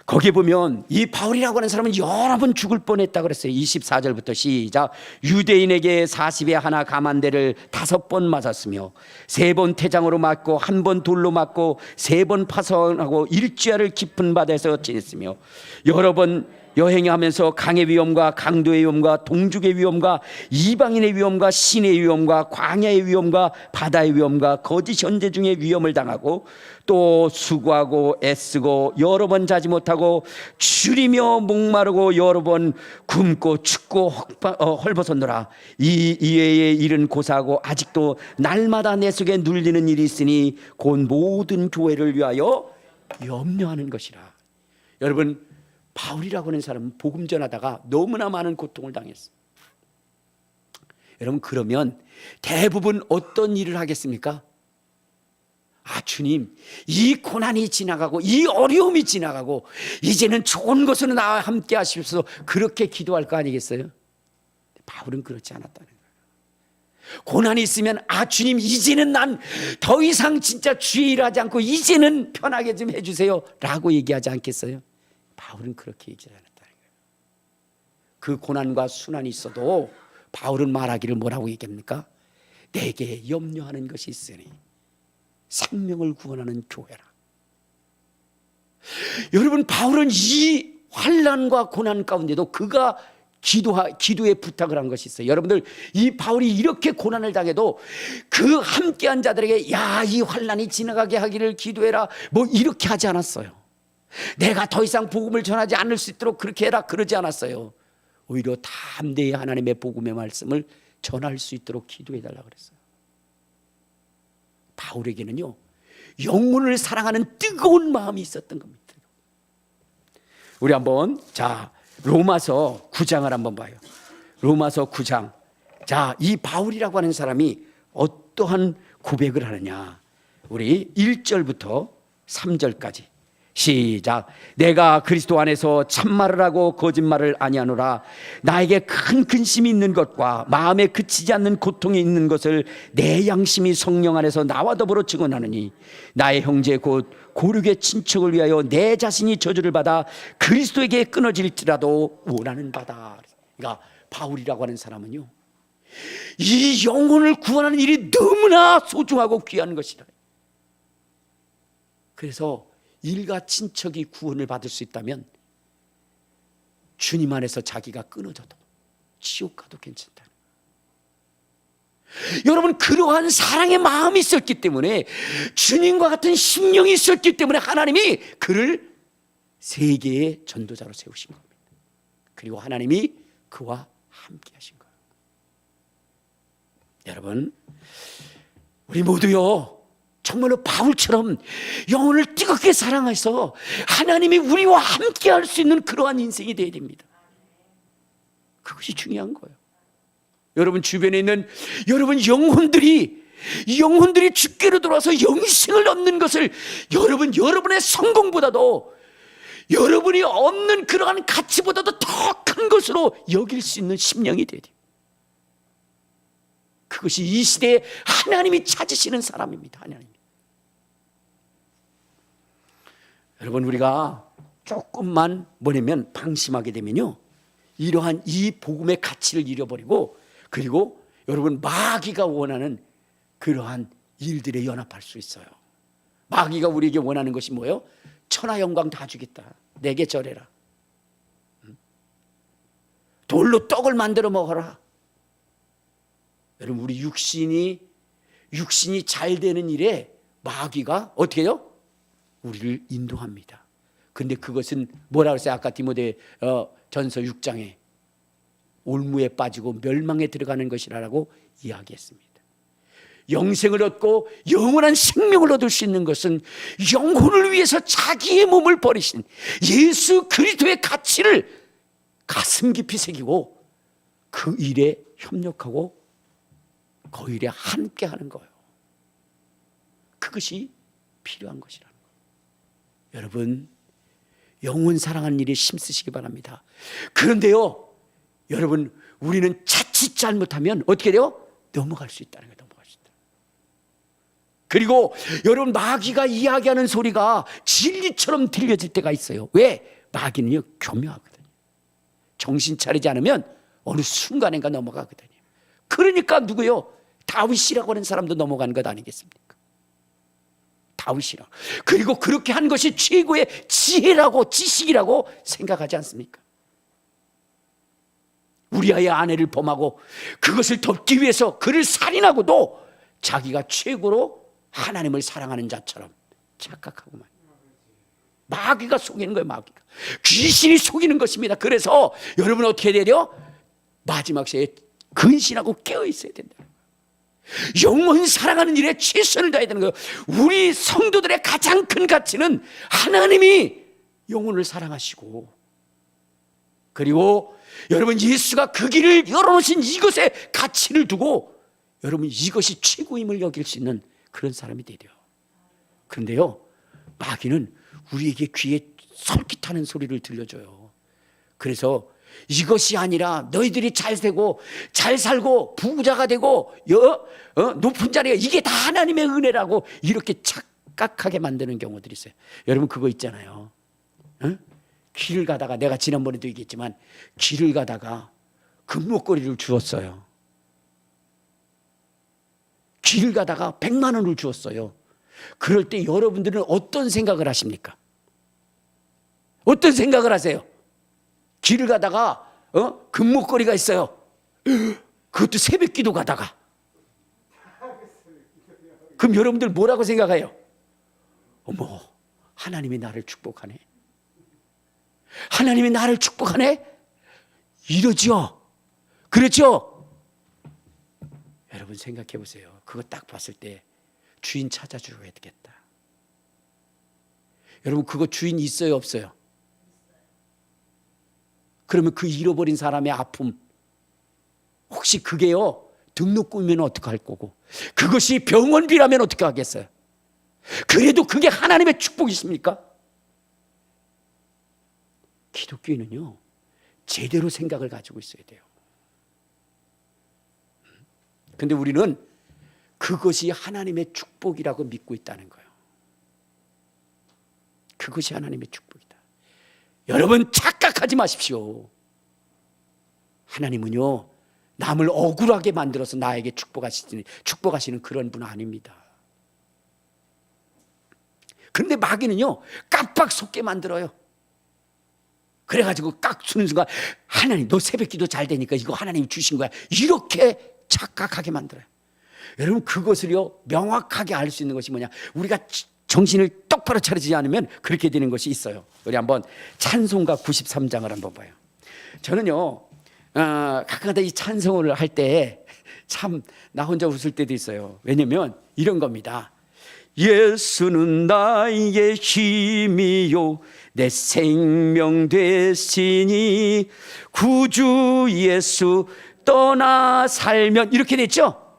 Speaker 1: 거기에 보면 이 바울이라고 하는 사람은 여러 번 죽을 뻔했다 그랬어요. 24절부터 시작. 유대인에게 40에 하나 가만대를 5번 맞았으며 3번 태장으로 맞고 1번 돌로 맞고 3번 파선하고 일주야를 깊은 바다에서 지냈으며 여러 번 여행하면서 강의 위험과 강도의 위험과 동죽의 위험과 이방인의 위험과 신의 위험과 광야의 위험과 바다의 위험과 거짓 현재 중에 위험을 당하고 또 수고하고 애쓰고 여러 번 자지 못하고 줄이며 목마르고 여러 번 굶고 춥고 헐벗었노라. 이 이외의 일은 고사하고 아직도 날마다 내 속에 눌리는 일이 있으니 곧 모든 교회를 위하여 염려하는 것이라. 여러분, 바울이라고 하는 사람은 복음 전하다가 너무나 많은 고통을 당했어요. 여러분, 그러면 대부분 어떤 일을 하겠습니까? 주님, 이 고난이 지나가고 이 어려움이 지나가고 이제는 좋은 것으로 나와 함께 하시옵소서, 그렇게 기도할 거 아니겠어요? 바울은 그렇지 않았다는 거예요. 고난이 있으면 주님 이제는 난 더 이상 진짜 주의 일하지 않고 이제는 편하게 좀 해주세요 라고 얘기하지 않겠어요? 바울은 그렇게 얘기하지 않았다는 거예요. 그 고난과 순환이 있어도 바울은 말하기를 뭐라고 얘기합니까? 내게 염려하는 것이 있으니 생명을 구원하는 교회라. 여러분, 바울은 이 환난과 고난 가운데도 그가 기도에 부탁을 한 것이 있어요. 여러분들, 이 바울이 이렇게 고난을 당해도 그 함께한 자들에게 야, 이 환난이 지나가게 하기를 기도해라 뭐 이렇게 하지 않았어요. 내가 더 이상 복음을 전하지 않을 수 있도록 그렇게 해라 그러지 않았어요. 오히려 담대히 하나님의 복음의 말씀을 전할 수 있도록 기도해달라고 그랬어요. 바울에게는요, 영혼을 사랑하는 뜨거운 마음이 있었던 겁니다. 우리 한번 로마서 9장을 한번 봐요. 로마서 9장. 이 바울이라고 하는 사람이 어떠한 고백을 하느냐. 우리 1절부터 3절까지 시작. 내가 그리스도 안에서 참말을 하고 거짓말을 아니하노라. 나에게 큰 근심이 있는 것과 마음에 그치지 않는 고통이 있는 것을 내 양심이 성령 안에서 나와 더불어 증언하느니 나의 형제 곧 고륙의 친척을 위하여 내 자신이 저주를 받아 그리스도에게 끊어질지라도 원하는 바다. 그러니까 바울이라고 하는 사람은요, 이 영혼을 구원하는 일이 너무나 소중하고 귀한 것이라. 그래서 일가 친척이 구원을 받을 수 있다면 주님 안에서 자기가 끊어져도 지옥 가도 괜찮다. 여러분, 그러한 사랑의 마음이 있었기 때문에, 주님과 같은 심령이 있었기 때문에 하나님이 그를 세계의 전도자로 세우신 겁니다. 그리고 하나님이 그와 함께 하신 거예요. 여러분, 우리 모두요, 정말로 바울처럼 영혼을 뜨겁게 사랑해서 하나님이 우리와 함께 할 수 있는 그러한 인생이 되어야 됩니다. 그것이 중요한 거예요. 여러분 주변에 있는 여러분 영혼들이 주께로 돌아와서 영생을 얻는 것을 여러분의 성공보다도, 여러분이 얻는 그러한 가치보다도 더 큰 것으로 여길 수 있는 심령이 되어야 돼요. 그것이 이 시대에 하나님이 찾으시는 사람입니다. 하나님. 여러분, 우리가 조금만 방심하게 되면요, 이러한 이 복음의 가치를 잃어버리고, 그리고 여러분 마귀가 원하는 그러한 일들에 연합할 수 있어요. 마귀가 우리에게 원하는 것이 뭐예요? 천하 영광 다 주겠다. 내게 절해라. 돌로 떡을 만들어 먹어라. 여러분, 우리 육신이 잘 되는 일에 마귀가 어떻게 해요? 우리를 인도합니다. 근데 그것은 뭐라고 했어요? 아까 디모데 전서 6장에 올무에 빠지고 멸망에 들어가는 것이라고 이야기했습니다. 영생을 얻고 영원한 생명을 얻을 수 있는 것은 영혼을 위해서 자기의 몸을 버리신 예수 그리스도의 가치를 가슴 깊이 새기고 그 일에 협력하고 그 일에 함께 하는 거예요. 그것이 필요한 것이라는 거예요. 여러분, 영혼 사랑하는 일에 힘쓰시기 바랍니다. 그런데요, 여러분, 우리는 자칫 잘못하면 어떻게 돼요? 넘어갈 수 있다는 거예요. 넘어갈 수 있다. 그리고 여러분, 마귀가 이야기하는 소리가 진리처럼 들려질 때가 있어요. 왜? 마귀는요, 교묘하거든요. 정신 차리지 않으면 어느 순간인가 넘어가거든요. 그러니까 누구요? 다윗이라고 하는 사람도 넘어간 것 아니겠습니까? 다윗이라. 그리고 그렇게 한 것이 최고의 지혜라고 지식이라고 생각하지 않습니까? 우리아의 아내를 범하고 그것을 덮기 위해서 그를 살인하고도 자기가 최고로 하나님을 사랑하는 자처럼 착각하고만. 마귀가 속이는 거예요. 마귀가. 귀신이 속이는 것입니다. 그래서 여러분 어떻게 되려? 마지막 시에 근신하고 깨어 있어야 된다. 영혼 사랑하는 일에 최선을 다해야 되는 거예요. 우리 성도들의 가장 큰 가치는 하나님이 영혼을 사랑하시고, 그리고 여러분 예수가 그 길을 열어놓으신 이것에 가치를 두고 여러분 이것이 최고임을 여길 수 있는 그런 사람이 되려. 그런데요, 마귀는 우리에게 귀에 솔깃하는 소리를 들려줘요. 그래서 이것이 아니라 너희들이 잘 되고 잘 살고 부자가 되고 높은 자리가 이게 다 하나님의 은혜라고 이렇게 착각하게 만드는 경우들이 있어요. 여러분 그거 있잖아요. 길을 가다가 내가 지난번에도 얘기했지만 길을 가다가 금목걸이를 주었어요. 길을 가다가 100만 원을 주었어요. 그럴 때 여러분들은 어떤 생각을 하십니까? 어떤 생각을 하세요? 길을 가다가 금목걸이가 있어요. 그것도 새벽기도 가다가. 그럼 여러분들 뭐라고 생각해요? 어머, 하나님이 나를 축복하네. 하나님이 나를 축복하네. 이러죠. 그렇죠? 여러분 생각해 보세요. 그거 딱 봤을 때 주인 찾아줘야 되겠다. 여러분 그거 주인 있어요 없어요? 그러면 그 잃어버린 사람의 아픔, 혹시 그게요 등록금이면 어떡할 거고, 그것이 병원비라면 어떻게 하겠어요? 그래도 그게 하나님의 축복이십니까? 기독교인은요 제대로 생각을 가지고 있어야 돼요. 근데 우리는 그것이 하나님의 축복이라고 믿고 있다는 거예요. 그것이 하나님의 축복이다. 여러분 착각하지 마십시오. 하나님은요 남을 억울하게 만들어서 나에게 축복하시는 그런 분 아닙니다. 그런데 마귀는요 깜빡 속게 만들어요. 그래가지고 깍 주는 순간 하나님 너 새벽기도 잘 되니까 이거 하나님이 주신 거야, 이렇게 착각하게 만들어요. 여러분 그것을요 명확하게 알 수 있는 것이 뭐냐, 우리가 정신을 똑바로 차리지 않으면 그렇게 되는 것이 있어요. 우리 한번 찬송가 93장을 한번 봐요. 저는요 가끔가다 이 찬송을 할 때 참 나 혼자 웃을 때도 있어요. 왜냐면 이런 겁니다. 예수는 나의 힘이요 내 생명 되시니 구주 예수 떠나 살면, 이렇게 됐죠.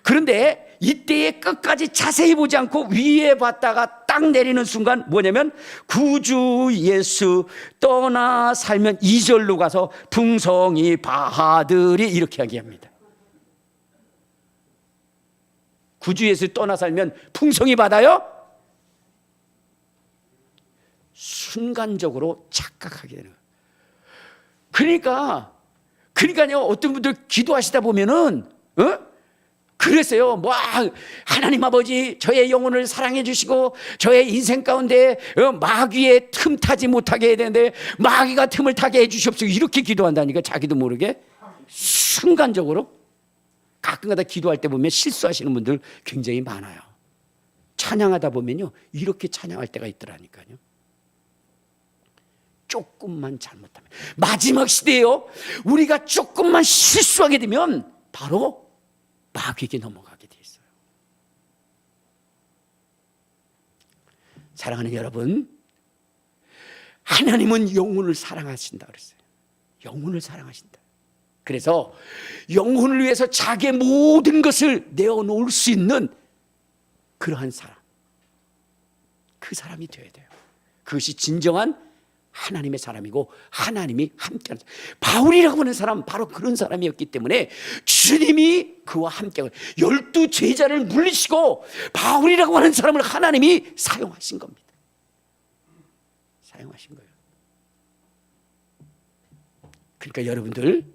Speaker 1: 그런데 이때에 끝까지 자세히 보지 않고 위에 봤다가 딱 내리는 순간 뭐냐면 구주 예수 떠나 살면 2절로 가서 풍성이 바하들이 이렇게 이야기합니다. 구주 예수 떠나 살면 풍성이 받아요? 순간적으로 착각하게 되는 거예요. 그러니까요 어떤 분들 기도하시다 보면은 그랬어요. 하나님 아버지 저의 영혼을 사랑해 주시고 저의 인생 가운데 마귀의 틈 타지 못하게 해야 되는데 마귀가 틈을 타게 해 주시옵소서, 이렇게 기도한다니까. 자기도 모르게 순간적으로. 가끔가다 기도할 때 보면 실수하시는 분들 굉장히 많아요. 찬양하다 보면요 이렇게 찬양할 때가 있더라니까요. 조금만 잘못하면, 마지막 시대에요 우리가 조금만 실수하게 되면 바로 마귀에게 넘어가게 돼 있어요. 사랑하는 여러분, 하나님은 영혼을 사랑하신다 그랬어요. 영혼을 사랑하신다. 그래서 영혼을 위해서 자기의 모든 것을 내어놓을 수 있는 그러한 사람, 그 사람이 되어야 돼요. 그것이 진정한 하나님의 사람이고 하나님이 함께하는 사람. 바울이라고 하는 사람 바로 그런 사람이었기 때문에 주님이 그와 함께 12 제자를 물리시고 바울이라고 하는 사람을 하나님이 사용하신 겁니다. 사용하신 거예요. 그러니까 여러분들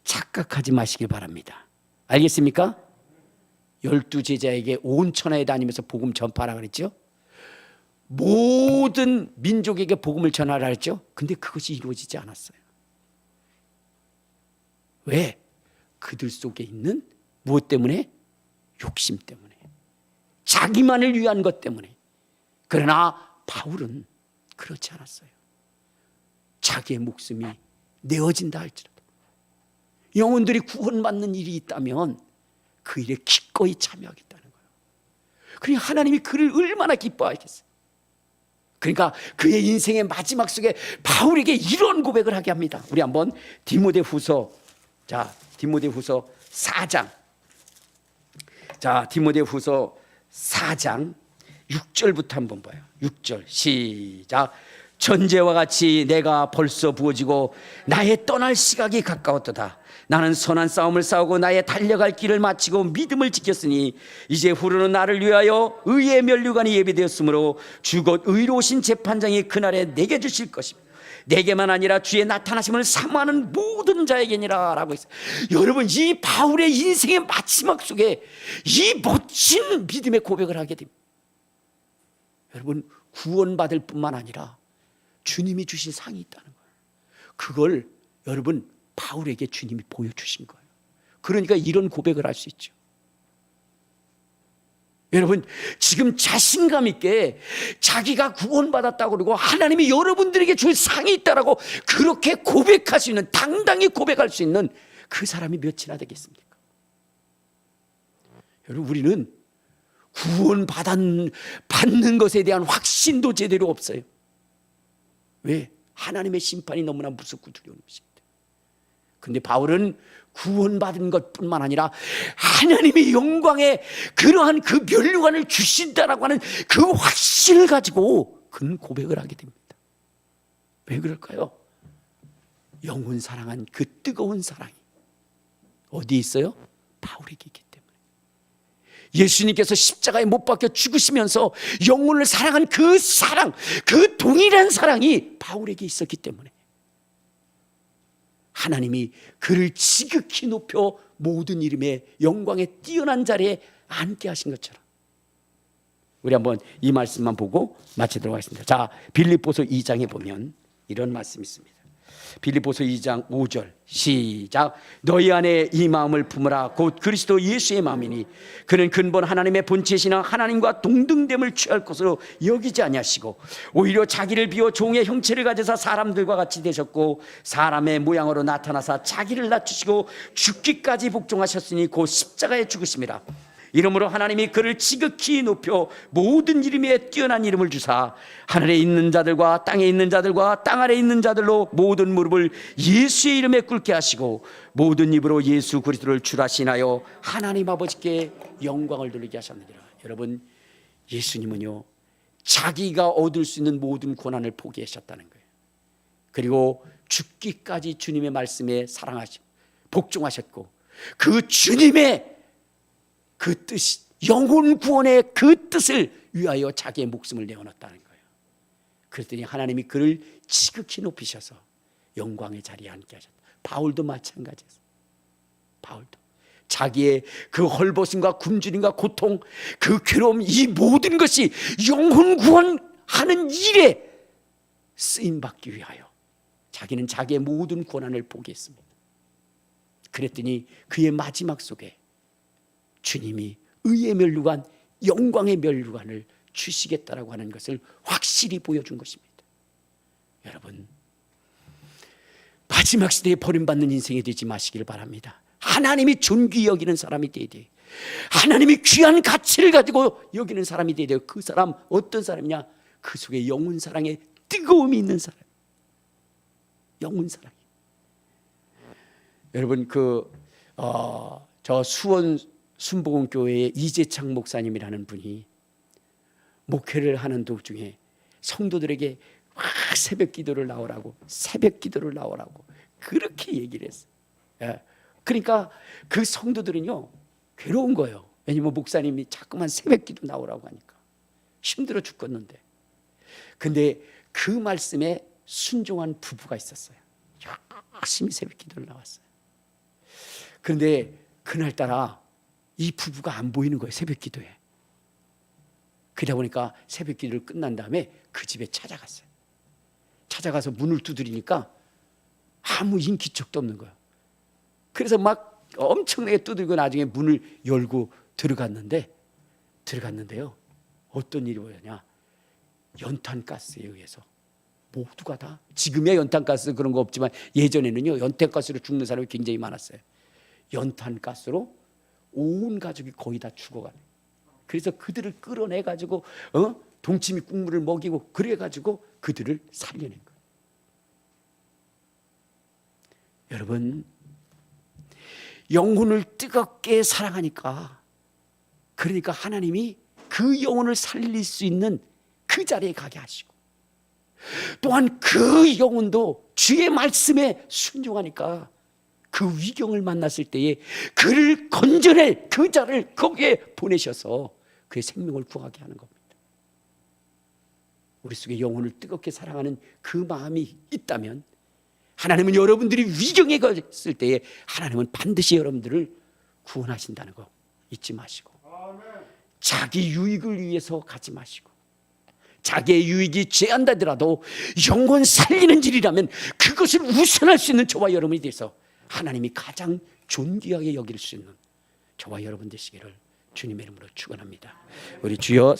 Speaker 1: 착각하지 마시길 바랍니다. 알겠습니까? 12 제자에게 온 천하에 다니면서 복음 전파하라 그랬죠. 모든 민족에게 복음을 전하라 했죠. 근데 그것이 이루어지지 않았어요. 왜? 그들 속에 있는 무엇 때문에? 욕심 때문에, 자기만을 위한 것 때문에. 그러나 바울은 그렇지 않았어요. 자기의 목숨이 내어진다 할지라도 영혼들이 구원받는 일이 있다면 그 일에 기꺼이 참여하겠다는 거예요. 그러니 하나님이 그를 얼마나 기뻐하겠어요. 그러니까 그의 인생의 마지막 속에 바울에게 이런 고백을 하게 합니다. 우리 한번 디모데후서 4장. 자, 디모데후서 4장 6절부터 한번 봐요. 6절 시작. 전제와 같이 내가 벌써 부어지고 나의 떠날 시각이 가까웠도다. 나는 선한 싸움을 싸우고 나의 달려갈 길을 마치고 믿음을 지켰으니 이제 후로는 나를 위하여 의의 면류관이 예비되었으므로 주 곧 의로우신 재판장이 그날에 내게 주실 것입니다. 내게만 아니라 주의 나타나심을 사모하는 모든 자에게니라 라고 했어요. 여러분, 이 바울의 인생의 마지막 속에 이 멋진 믿음의 고백을 하게 됩니다. 여러분, 구원받을 뿐만 아니라 주님이 주신 상이 있다는 거예요. 그걸 여러분 바울에게 주님이 보여주신 거예요. 그러니까 이런 고백을 할 수 있죠. 여러분, 지금 자신감 있게 자기가 구원받았다고 그러고 하나님이 여러분들에게 줄 상이 있다라고 그렇게 고백할 수 있는, 당당히 고백할 수 있는 그 사람이 몇이나 되겠습니까? 여러분, 우리는 받는 것에 대한 확신도 제대로 없어요. 왜? 하나님의 심판이 너무나 무섭고 두려운 것입니다. 근데 바울은 구원받은 것뿐만 아니라 하나님의 영광에 그러한 그 면류관을 주신다라고 하는 그 확신을 가지고 그는 고백을 하게 됩니다. 왜 그럴까요? 영혼 사랑한 그 뜨거운 사랑이 어디 있어요? 바울에게 있기 때문에. 예수님께서 십자가에 못 박혀 죽으시면서 영혼을 사랑한 그 사랑, 그 동일한 사랑이 바울에게 있었기 때문에 하나님이 그를 지극히 높여 모든 이름의 영광에 뛰어난 자리에 앉게 하신 것처럼, 우리 한번 이 말씀만 보고 마치도록 하겠습니다. 자, 빌립보서 2장에 보면 이런 말씀이 있습니다. 빌립보서 2장 5절 시작. 너희 안에 이 마음을 품으라. 곧 그리스도 예수의 마음이니 그는 근본 하나님의 본체시나 하나님과 동등됨을 취할 것으로 여기지 아니하시고 오히려 자기를 비워 종의 형체를 가져서 사람들과 같이 되셨고 사람의 모양으로 나타나사 자기를 낮추시고 죽기까지 복종하셨으니 곧 십자가에 죽으심이라. 이러므로 하나님이 그를 지극히 높여 모든 이름에 뛰어난 이름을 주사 하늘에 있는 자들과 땅에 있는 자들과 땅 아래에 있는 자들로 모든 무릎을 예수의 이름에 꿇게 하시고 모든 입으로 예수 그리스도를 주라시나요 하나님 아버지께 영광을 돌리게 하셨느니라. 여러분, 예수님은요 자기가 얻을 수 있는 모든 고난을 포기하셨다는 거예요. 그리고 죽기까지 주님의 말씀에 사랑하시고 복종하셨고 그 주님의 그 뜻이, 영혼 구원의 그 뜻을 위하여 자기의 목숨을 내어놨다는 거예요. 그랬더니 하나님이 그를 지극히 높이셔서 영광의 자리에 앉게 하셨다. 바울도 마찬가지였어요. 바울도 자기의 그 헐벗음과 굶주림과 고통, 그 괴로움, 이 모든 것이 영혼 구원하는 일에 쓰임받기 위하여 자기는 자기의 모든 고난을 포기했습니다. 그랬더니 그의 마지막 속에 주님이 의의 면류관, 영광의 면류관을 주시겠다라고 하는 것을 확실히 보여준 것입니다. 여러분, 마지막 시대에 버림받는 인생이 되지 마시기를 바랍니다. 하나님이 존귀히 여기는 사람이 되어야 돼요. 하나님이 귀한 가치를 가지고 여기는 사람이 되어야 돼요. 그 사람 어떤 사람이냐? 그 속에 영혼 사랑의 뜨거움이 있는 사람. 영혼 사랑. 여러분, 저 수원 순복음교회의 이재창 목사님이라는 분이 목회를 하는 도중에 성도들에게 새벽 기도를 나오라고 그렇게 얘기를 했어요. 그러니까 그 성도들은요 괴로운 거예요. 왜냐면 목사님이 자꾸만 새벽 기도 나오라고 하니까 힘들어 죽겠는데. 근데 그 말씀에 순종한 부부가 있었어요. 열심히 새벽 기도를 나왔어요. 그런데 그날따라 이 부부가 안 보이는 거예요. 새벽 기도에. 그러다 보니까 새벽 기도를 끝난 다음에 그 집에 찾아갔어요. 찾아가서 문을 두드리니까 아무 인기척도 없는 거예요. 그래서 막 엄청나게 두드리고 나중에 문을 열고 들어갔는데요 어떤 일이 보였냐, 연탄가스에 의해서 모두가 다, 지금의 연탄가스 그런 거 없지만 예전에는요 연탄가스로 죽는 사람이 굉장히 많았어요. 연탄가스로 온 가족이 거의 다 죽어가네. 그래서 그들을 끌어내가지고 동치미 국물을 먹이고 그래가지고 그들을 살려낸 거예요. 여러분, 영혼을 뜨겁게 사랑하니까, 그러니까 하나님이 그 영혼을 살릴 수 있는 그 자리에 가게 하시고 또한 그 영혼도 주의 말씀에 순종하니까 그 위경을 만났을 때에 그를 건져낼 그 자를 거기에 보내셔서 그의 생명을 구하게 하는 겁니다. 우리 속에 영혼을 뜨겁게 사랑하는 그 마음이 있다면 하나님은 여러분들이 위경에 걸렸을 때에 하나님은 반드시 여러분들을 구원하신다는 거 잊지 마시고, 자기 유익을 위해서 가지 마시고, 자기의 유익이 제한되더라도 영혼 살리는 일이라면 그것을 우선할 수 있는 저와 여러분이 돼서 하나님이 가장 존귀하게 여길 수 있는 저와 여러분 되시기를 주님의 이름으로 축원합니다. 우리 주여